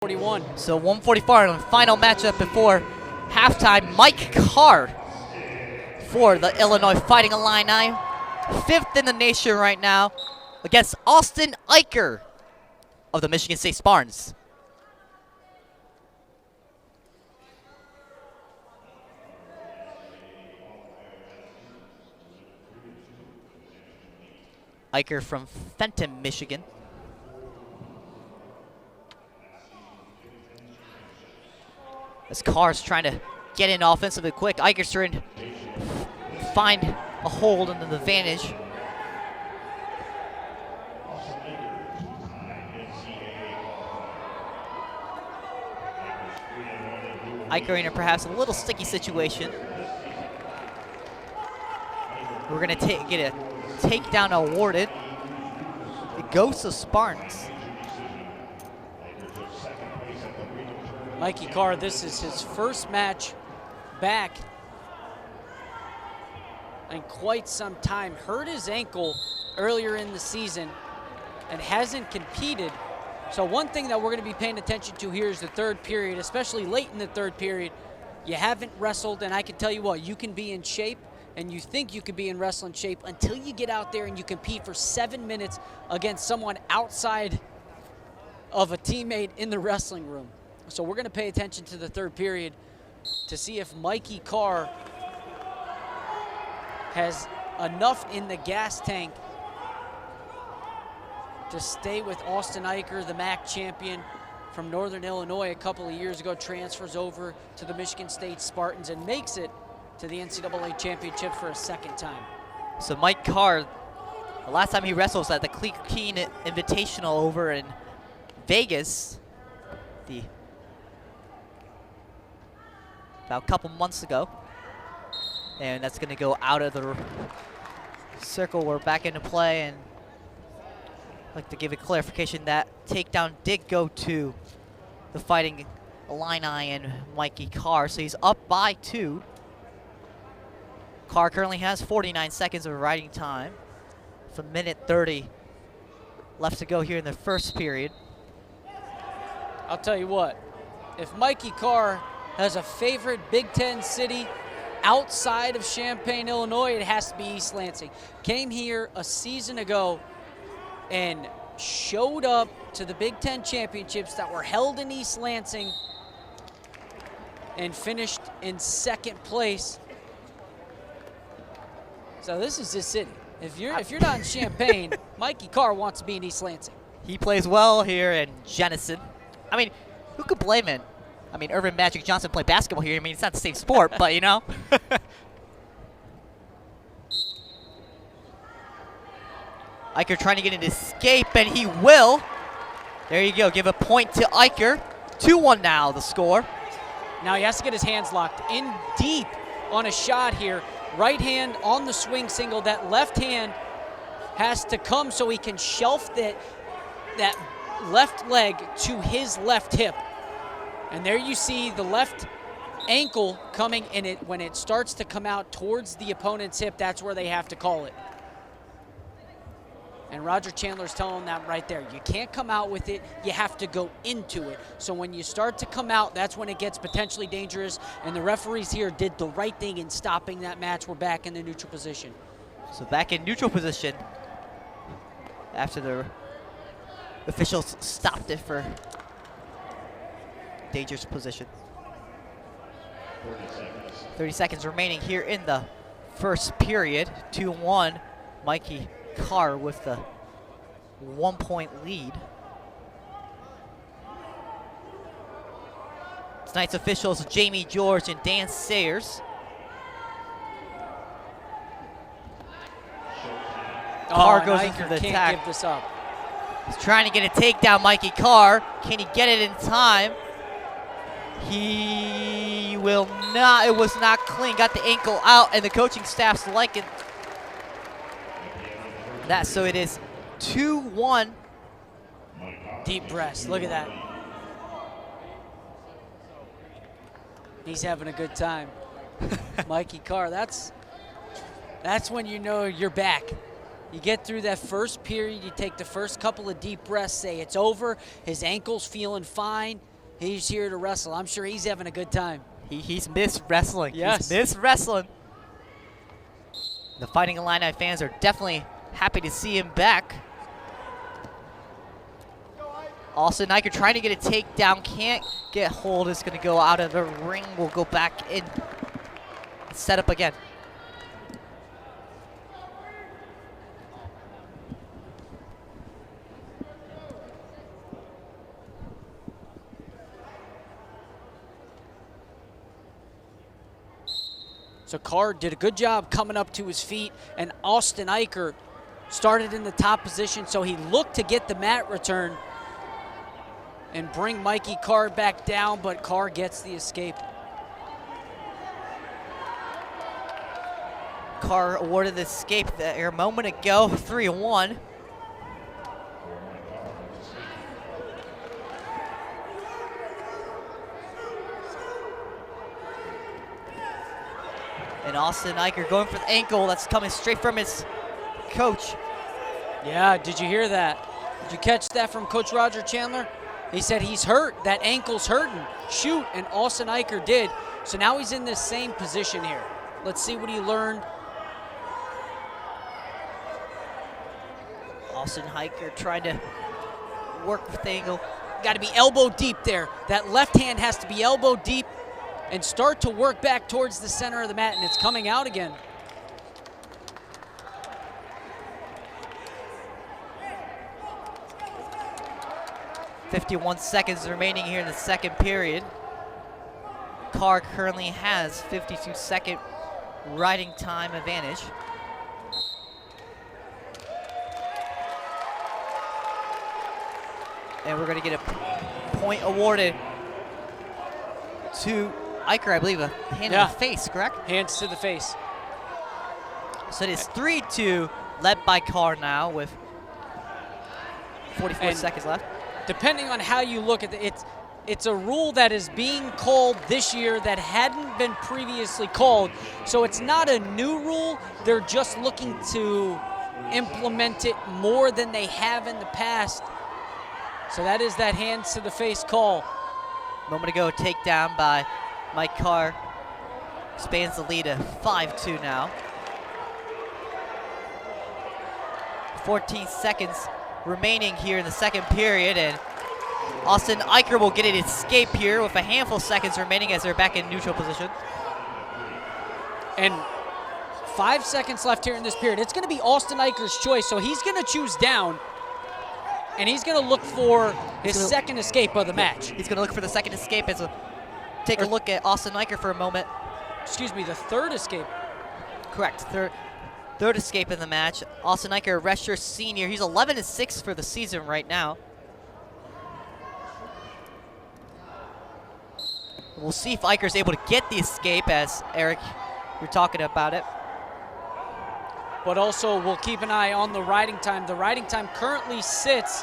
41. So 144 in the final matchup before halftime. Mike Carr for the Illinois Fighting Illini, 5th in the nation right now, against Austin Eicher of the Michigan State Spartans. Eicher from Fenton, Michigan. As Carr's trying to get in offensively quick, Eicher's trying to find a hold and an advantage. Eicher in perhaps a little sticky situation. We're gonna get a takedown awarded. It goes to Spartans. Mikey Carr, this is his first match back in quite some time. Hurt his ankle earlier in the season and hasn't competed. So one thing that we're going to be paying attention to here is the third period, especially late in the third period. You haven't wrestled, and I can tell you what, you can be in shape and you think you could be in wrestling shape until you get out there and you compete for 7 minutes against someone outside of a teammate in the wrestling room. So we're going to pay attention to the third period to see if Mikey Carr has enough in the gas tank to stay with Austin Eicher, the MAC champion from Northern Illinois a couple of years ago, transfers over to the Michigan State Spartans and makes it to the NCAA championship for a second time. So Mike Carr, the last time he wrestled was at the Keen Invitational over in Vegas, about a couple months ago. And that's gonna go out of the circle. We're back into play, and I'd like to give a clarification that takedown did go to the Fighting Illini and Mikey Carr, so he's up by 2. Carr currently has 49 seconds of riding time. It's a minute 30 left to go here in the first period. I'll tell you what, if Mikey Carr has a favorite Big Ten city outside of Champaign, Illinois, it has to be East Lansing. Came here a season ago and showed up to the Big Ten championships that were held in East Lansing and finished in 2nd place. So this is his city. If you're not in Champaign, Mikey Carr wants to be in East Lansing. He plays well here in Jenison. I mean, who could blame him? I mean, Irvin Magic Johnson played basketball here. I mean, it's not the same sport, but you know. Eicher trying to get an escape, and he will. There you go. Give a point to Eicher. 2-1 now, the score. Now he has to get his hands locked in deep on a shot here. Right hand on the swing single. That left hand has to come so he can shelf that left leg to his left hip. And there you see the left ankle coming in it. When it starts to come out towards the opponent's hip, that's where they have to call it. And Roger Chandler's telling that right there. You can't come out with it, you have to go into it. So when you start to come out, that's when it gets potentially dangerous. And the referees here did the right thing in stopping that match. We're back in the neutral position. So back in neutral position after the officials stopped it for dangerous position. 30 seconds remaining here in the first period. 2-1. Mikey Carr with the 1-point lead. Tonight's officials Jamie George and Dan Sayers. Carr goes into the attack. Can't give this up. He's trying to get a takedown, Mikey Carr. Can he get it in time? He will not. It was not clean. Got the ankle out, and the coaching staff's liking that. So it is 2-1. Deep breaths. Look at that. He's having a good time. Mikey Carr, that's when you know you're back. You get through that first period, you take the first couple of deep breaths, say it's over, his ankle's feeling fine, He's here to wrestle. I'm sure he's having a good time. He's missed wrestling. Yes. He's missed wrestling. The Fighting Illini fans are definitely happy to see him back. Austin Eicher trying to get a takedown, can't get hold. Is going to go out of the ring. Will go back in. Set up again. So Carr did a good job coming up to his feet, and Austin Eicher started in the top position, so he looked to get the mat return and bring Mikey Carr back down, but Carr gets the escape. Carr awarded the escape there a moment ago, 3-1. And Austin Eicher going for the ankle. That's coming straight from his coach. Yeah, did you hear that? Did you catch that from Coach Roger Chandler? He said he's hurt, that ankle's hurting. Shoot, and Austin Eicher did. So now he's in this same position here. Let's see what he learned. Austin Eicher trying to work with the angle. Got to be elbow deep there. That left hand has to be elbow deep and start to work back towards the center of the mat, and it's coming out again. .51 seconds remaining here in the second period. Carr currently has 52-second riding time advantage. And we're going to get a point awarded to Eicher, I believe, a hand in the face, correct? Hands to the face. So it is 3-2, led by Carr now with 44 seconds left. Depending on how you look at it, it's a rule that is being called this year that hadn't been previously called. So it's not a new rule. They're just looking to implement it more than they have in the past. So that is that hands to the face call. A moment ago, takedown by Mike Carr. Expands the lead to 5-2 now. 14 seconds remaining here in the second period, and Austin Eicher will get an escape here with a handful of seconds remaining as they're back in neutral position. And 5 seconds left here in this period. It's going to be Austin Eicher's choice, so he's going to choose down, and he's going to look for his second escape of the match. He's going to look for the second escape as we take a look at Austin Eicher for a moment. Excuse me, the third escape. Correct, third escape in the match. Austin Eicher, a redshirt senior. He's 11-6 for the season right now. We'll see if Eicher's able to get the escape, as Eric, you're talking about it. But also, we'll keep an eye on the riding time. The riding time currently sits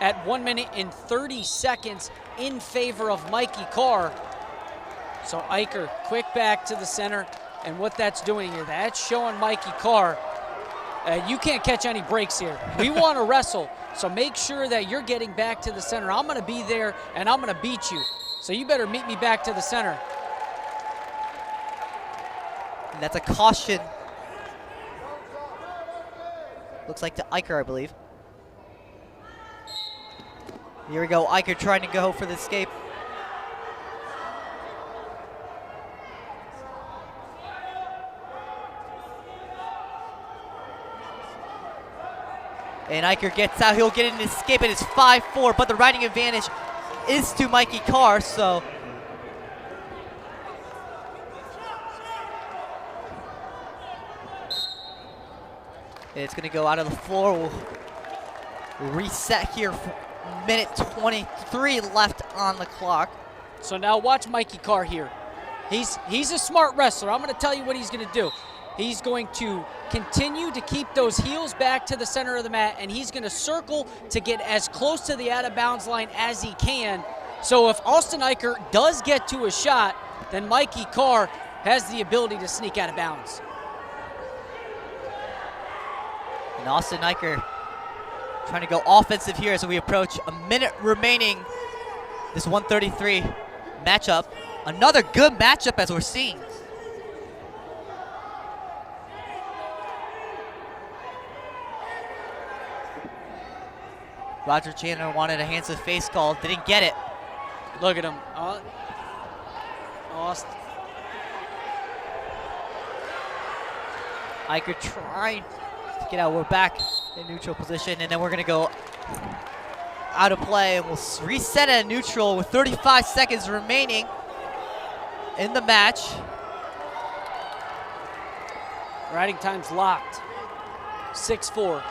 at 1 minute and 30 seconds in favor of Mikey Carr. So Eicher, quick back to the center. And what that's doing here, that's showing Mikey Carr, you can't catch any breaks here. We want to wrestle, so make sure that you're getting back to the center. I'm going to be there, and I'm going to beat you. So you better meet me back to the center. And that's a caution. Looks like to Eicher, I believe. Here we go, Eicher trying to go for the escape. And Eicher gets out, he'll get an escape, and it's 5-4, but the riding advantage is to Mikey Carr, so. And it's gonna go out of the floor. We'll reset here for minute 23 left on the clock. So now watch Mikey Carr here. He's a smart wrestler. I'm gonna tell you what he's gonna do. He's going to continue to keep those heels back to the center of the mat, and he's going to circle to get as close to the out-of-bounds line as he can. So if Austin Eicher does get to a shot, then Mikey Carr has the ability to sneak out of bounds. And Austin Eicher trying to go offensive here as we approach a minute remaining this 133 matchup. Another good matchup as we're seeing. Roger Chandler wanted a hands to face call, didn't get it. Look at him. Lost. Eicher trying to get out. We're back in neutral position, and then we're going to go out of play, and we'll reset at neutral with 35 seconds remaining in the match. Riding time's locked. 6-4.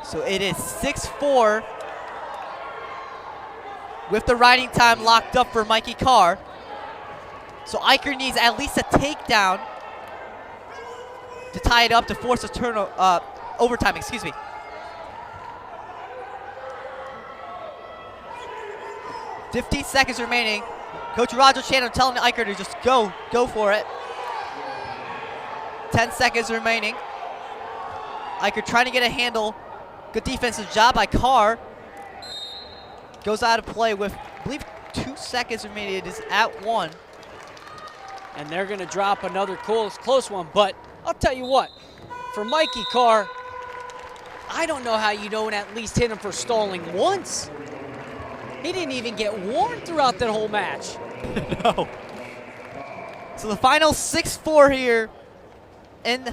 So it is 6-4 with the riding time locked up for Mikey Carr. So Eicher needs at least a takedown to tie it up to force a overtime, excuse me. $15 seconds remaining. Coach Roger Chandler telling Eicher to just go for it. 10 seconds remaining. Eicher trying to get a handle. Good defensive job by Carr. Goes out of play with, I believe, 2 seconds remaining. It is at 1. And they're going to drop another close one. But I'll tell you what, for Mikey Carr, I don't know how you don't at least hit him for stalling once. He didn't even get warned throughout that whole match. No. So the final 6-4 here in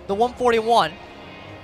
the 141.